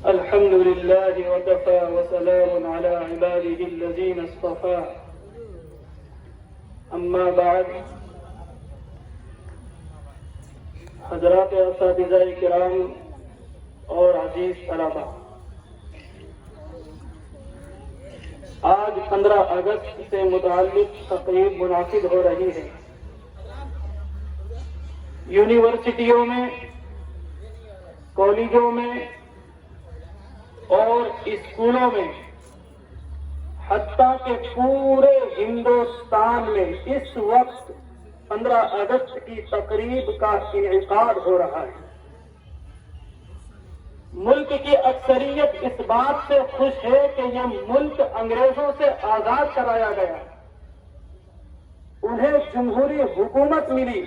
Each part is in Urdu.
الحمد لله وكفى وسلام على عباده الذين اصطفى اما بعد حضرات اساتذہ کرام اور عزیز طلباء، آج 15 اگست سے متعلق تقریب منعقد ہو رہی ہے۔ یونیورسٹیوں میں، کالجوں میں اور اسکولوں میں، حتیٰ کہ پورے ہندوستان میں اس وقت 15 اگست کی تقریب کا انعقاد ہو رہا ہے۔ ملک کی اکثریت اس بات سے خوش ہے کہ یہ ملک انگریزوں سے آزاد کرایا گیا، انہیں جمہوری حکومت ملی۔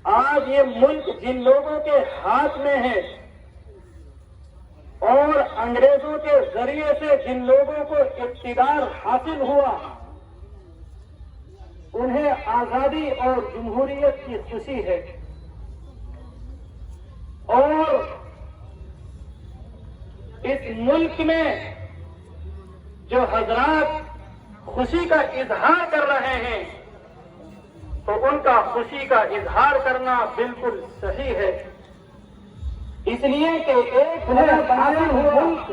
آج یہ ملک جن لوگوں کے ہاتھ میں ہے اور انگریزوں کے ذریعے سے جن لوگوں کو اقتدار حاصل ہوا، انہیں آزادی اور جمہوریت کی خوشی ہے، اور اس ملک میں جو حضرات خوشی کا اظہار کر رہے ہیں تو ان کا خوشی کا اظہار کرنا بالکل صحیح ہے، اس لیے کہ ایک حاصل ملک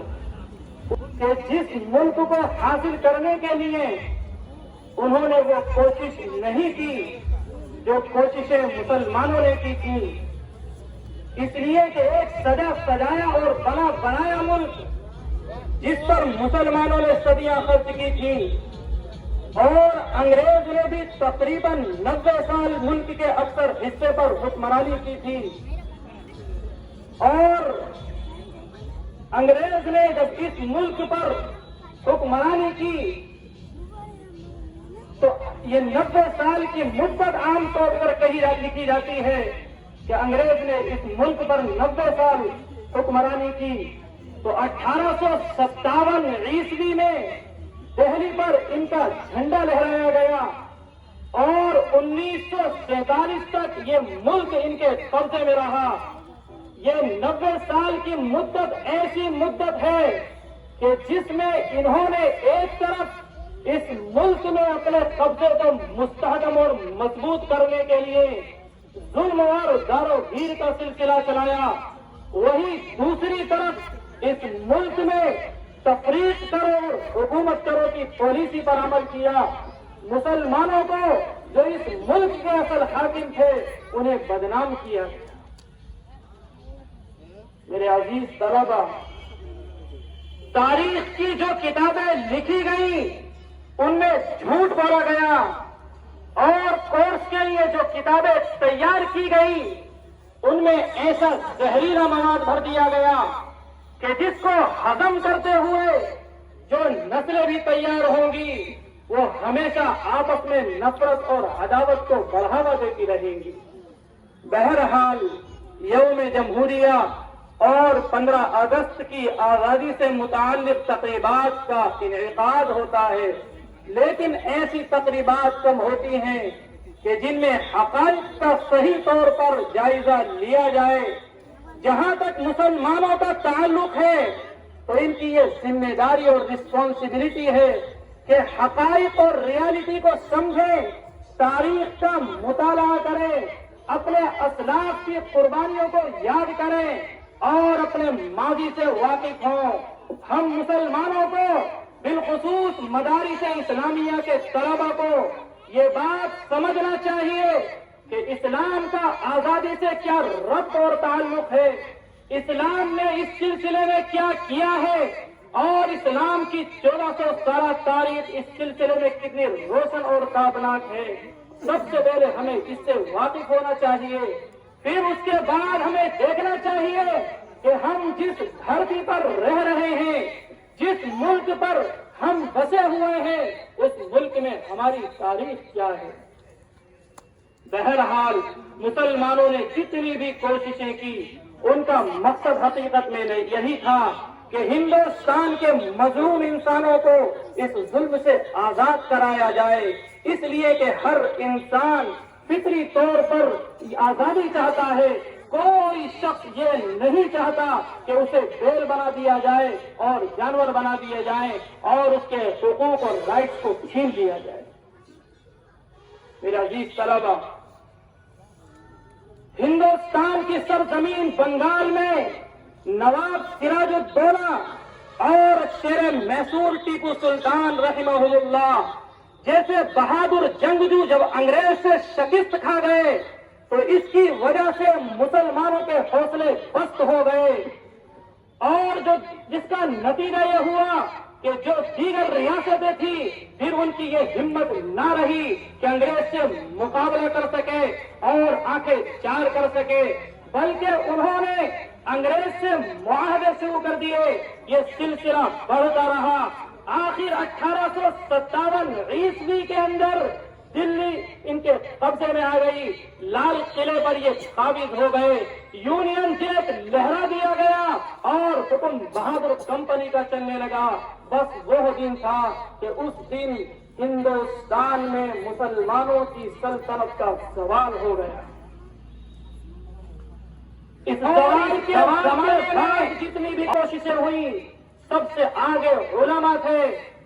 کہ جس ملک کو حاصل کرنے کے لیے انہوں نے وہ کوشش نہیں کی جو کوششیں مسلمانوں نے کی تھی، اس لیے کہ ایک سجا سجایا اور بنا بنایا ملک جس پر مسلمانوں نے صدیاں خرچ کی تھی، اور انگریز نے بھی تقریباً 90 سال ملک کے اکثر حصے پر حکمرانی کی تھی، اور انگریز نے جب اس ملک پر حکمرانی کی تو یہ 90 سال کی مدت عام طور پر لکھی جاتی ہے کہ انگریز نے اس ملک پر 90 سال حکمرانی کی، تو 1857 عیسوی میں دہلی پر ان کا جھنڈا لہرایا گیا، اور 1947 تک یہ ملک ان کے قبضے میں رہا۔ یہ 90 سال کی مدت ایسی مدت ہے کہ جس میں انہوں نے ایک طرف اس ملک میں اپنے قبضے کو مستحکم اور مضبوط کرنے کے لیے ظلم اور دار و گیر کا سلسلہ چلایا، وہی دوسری طرف اس ملک میں تفریق کرو اور حکومت کرو کی پالیسی پر عمل کیا۔ مسلمانوں کو جو اس ملک کے اصل حاکم تھے انہیں بدنام کیا۔ میرے عزیز طلباء، تاریخ کی جو کتابیں لکھی گئیں ان میں جھوٹ بولا گیا، اور کورس کے لیے جو کتابیں تیار کی گئی ان میں ایسا زہریلا مواد بھر دیا گیا کہ جس کو ہضم کرتے ہوئے جو نسلیں بھی تیار ہوں گی وہ ہمیشہ آپس میں نفرت اور عداوت کو بڑھاوا دیتی رہیں گی۔ بہرحال یوم جمہوریہ اور 15 اگست کی آزادی سے متعلق تقریبات کا انعقاد ہوتا ہے، لیکن ایسی تقریبات کم ہوتی ہیں کہ جن میں حقائق کا صحیح طور پر جائزہ لیا جائے۔ جہاں تک مسلمانوں کا تعلق ہے تو ان کی یہ ذمہ داری اور رسپانسبلٹی ہے کہ حقائق اور ریالٹی کو سمجھیں، تاریخ کا مطالعہ کریں، اپنے اسلاف کی قربانیوں کو یاد کریں اور اپنے ماضی سے واقف ہوں۔ ہم مسلمانوں کو بالخصوص مدارس اسلامیہ کے طلباء کو یہ بات سمجھنا چاہیے کہ اسلام کا آزادی سے کیا ربط اور تعلق ہے، اسلام نے اس سلسلے میں کیا کیا ہے، اور اسلام کی 1400 سالہ تاریخ اس سلسلے میں کتنی روشن اور تابناک ہے۔ سب سے پہلے ہمیں اس سے واقف ہونا چاہیے، پھر اس کے بعد ہمیں دیکھنا چاہیے کہ ہم جس دھرتی پر رہ رہے ہیں، جس ملک پر ہم بسے ہوئے ہیں، اس ملک میں ہماری تاریخ کیا ہے۔ بہرحال مسلمانوں نے جتنی بھی کوششیں کی ان کا مقصد حقیقت میں یہی تھا کہ ہندوستان کے مظلوم انسانوں کو اس ظلم سے آزاد کرایا جائے، اس لیے کہ ہر انسان فطری طور پر آزادی چاہتا ہے، کوئی شخص یہ نہیں چاہتا کہ اسے بیل بنا دیا جائے اور جانور بنا دیے جائیں اور اس کے حقوق اور رائٹس کو چھین لیا جائے۔ میرے عزیز طلبہ، ہندوستان کی سرزمین بنگال میں نواب سراج الدولہ اور شیر میسور ٹیپو سلطان رحمہ اللہ جیسے بہادر جنگجو جب انگریز سے شکست کھا گئے تو اس کی وجہ سے مسلمانوں کے حوصلے پست ہو گئے، اور جس کا نتیجہ یہ ہوا کہ جو دیگر ریاستیں تھیں پھر ان کی یہ ہمت نہ رہی کہ انگریز سے مقابلہ کر سکے اور آنکھیں چار کر سکے، بلکہ انہوں نے انگریز سے معاہدے شروع کر دیے۔ یہ سلسلہ بڑھتا رہا، آخر 1857 عیسوی کے اندر دلی ان کے قبضے میں آ گئی، لال قلعے پر یہ قابض ہو گئے، یونین جیک لہرا دیا گیا اور حکم بہادر کمپنی کا چلنے لگا۔ بس وہ دن تھا کہ اس دن ہندوستان میں مسلمانوں کی سلطنت کا زوال ہو گیا۔ اس زوال کے زمانے میں جتنی بھی کوششیں ہوئی سب سے آگے علماء تھے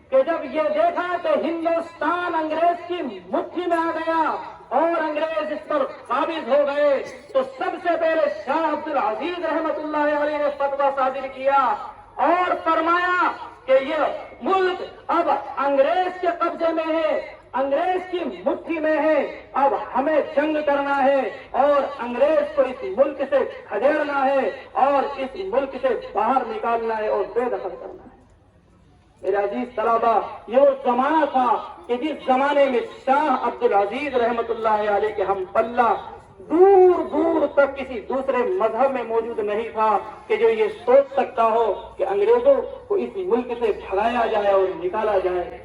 کہ جب یہ دیکھا کہ ہندوستان انگریز کی مٹھی میں آ گیا اور انگریز اس پر قابض ہو گئے تو سب سے پہلے شاہ عبد العزیز رحمت اللہ علیہ نے فتویٰ صادر کیا اور فرمایا کہ یہ ملک اب انگریز کے قبضے میں ہے، انگریز کی مٹھی میں ہے، اب ہمیں جنگ کرنا ہے اور انگریز کو اس ملک سے کھدیڑنا ہے اور اس ملک سے باہر نکالنا ہے اور بے دخل کرنا ہے۔ میرے عزیز طلبہ، یہ وہ زمانہ تھا کہ جس زمانے میں شاہ عبد العزیز رحمت اللہ علیہ کے ہم پلہ دور دور تک کسی دوسرے مذہب میں موجود نہیں تھا کہ جو یہ سوچ سکتا ہو کہ انگریزوں کو اس ملک سے بھگایا جائے اور نکالا جائے۔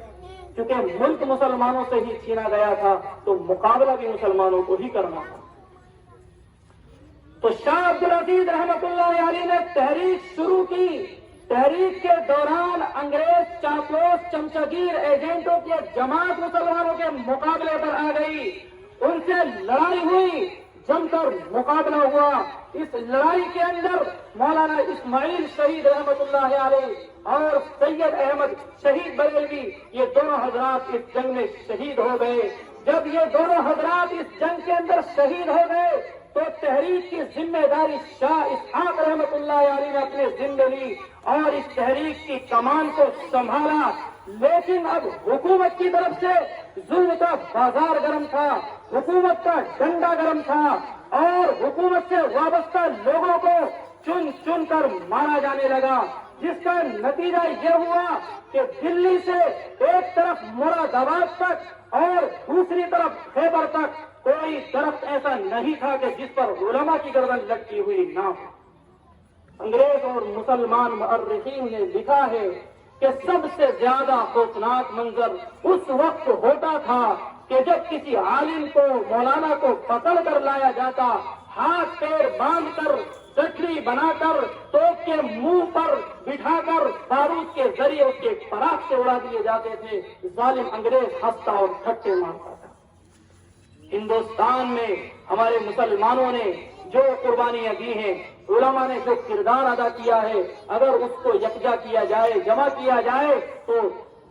کیونکہ ملک مسلمانوں سے ہی چھینا گیا تھا تو مقابلہ بھی مسلمانوں کو ہی کرنا تھا۔ تو شاہ عبد العزیز رحمت اللہ علیہ نے تحریک شروع کی۔ تحریک کے دوران انگریز چاپلوس چمچگیر ایجنٹوں کی ایک جماعت مسلمانوں کے مقابلے پر آ گئی، ان سے لڑائی ہوئی، جم کر مقابلہ ہوا۔ اس لڑائی کے اندر مولانا اسماعیل شہید رحمت اللہ علیہ اور سید احمد شہید بریلوی یہ دونوں حضرات اس جنگ میں شہید ہو گئے۔ جب یہ دونوں حضرات اس جنگ کے اندر شہید ہو گئے تو تحریک کی ذمہ داری شاہ اسحاق رحمت اللہ علیہ نے اپنے ذمہ لی اور اس تحریک کی کمان کو سنبھالا، لیکن اب حکومت کی طرف سے ظلم کا بازار گرم تھا، حکومت کا ڈنڈا گرم تھا اور حکومت سے وابستہ لوگوں کو چن چن کر مارا جانے لگا، جس کا نتیجہ یہ ہوا کہ دلی سے ایک طرف مراد آباد تک اور دوسری طرف خیبر تک کوئی درخت ایسا نہیں تھا کہ جس پر علماء کی گردن لٹکی ہوئی نہ ہو۔ انگریز اور مسلمان مؤرخین نے لکھا ہے کہ سب سے زیادہ خوفناک منظر اس وقت ہوتا تھا کہ جب کسی عالم کو، مولانا کو پکڑ کر لایا جاتا، ہاتھ پیر باندھ کر، گٹھڑی بنا کر، توپ کے منہ پر بٹھا کر بارود کے ذریعے اس کے پراخ سے اڑا دیے جاتے تھے۔ ظالم انگریز ہنستا اور ٹھٹے مارتا تھا۔ ہندوستان میں ہمارے مسلمانوں نے جو قربانیاں دی ہیں، علماء نے جو کردار ادا کیا ہے، اگر اس کو یکجا کیا جائے، جمع کیا جائے تو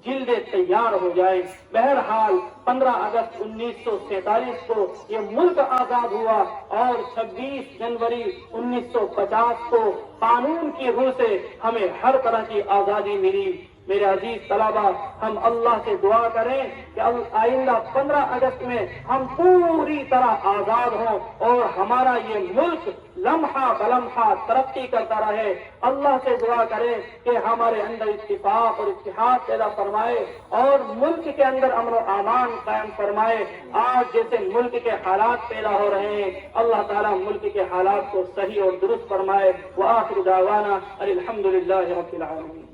جلدیں تیار ہو جائے۔ بہرحال 15 اگست 1947 کو یہ ملک آزاد ہوا اور 26 جنوری 1950 کو قانون کی روح سے ہمیں ہر طرح کی آزادی ملی۔ میرے عزیز طلبہ، ہم اللہ سے دعا کریں کہ آئندہ 15 اگست میں ہم پوری طرح آزاد ہوں اور ہمارا یہ ملک لمحہ بلمحہ ترقی کرتا رہے۔ اللہ سے دعا کریں کہ ہمارے اندر اتفاق اور اتحاد پیدا فرمائے اور ملک کے اندر امن و امان قائم فرمائے۔ آج جیسے ملک کے حالات پیدا ہو رہے ہیں، اللہ تعالیٰ ملک کے حالات کو صحیح اور درست فرمائے۔ وآخر دعوانا الحمدللہ رب العالمین۔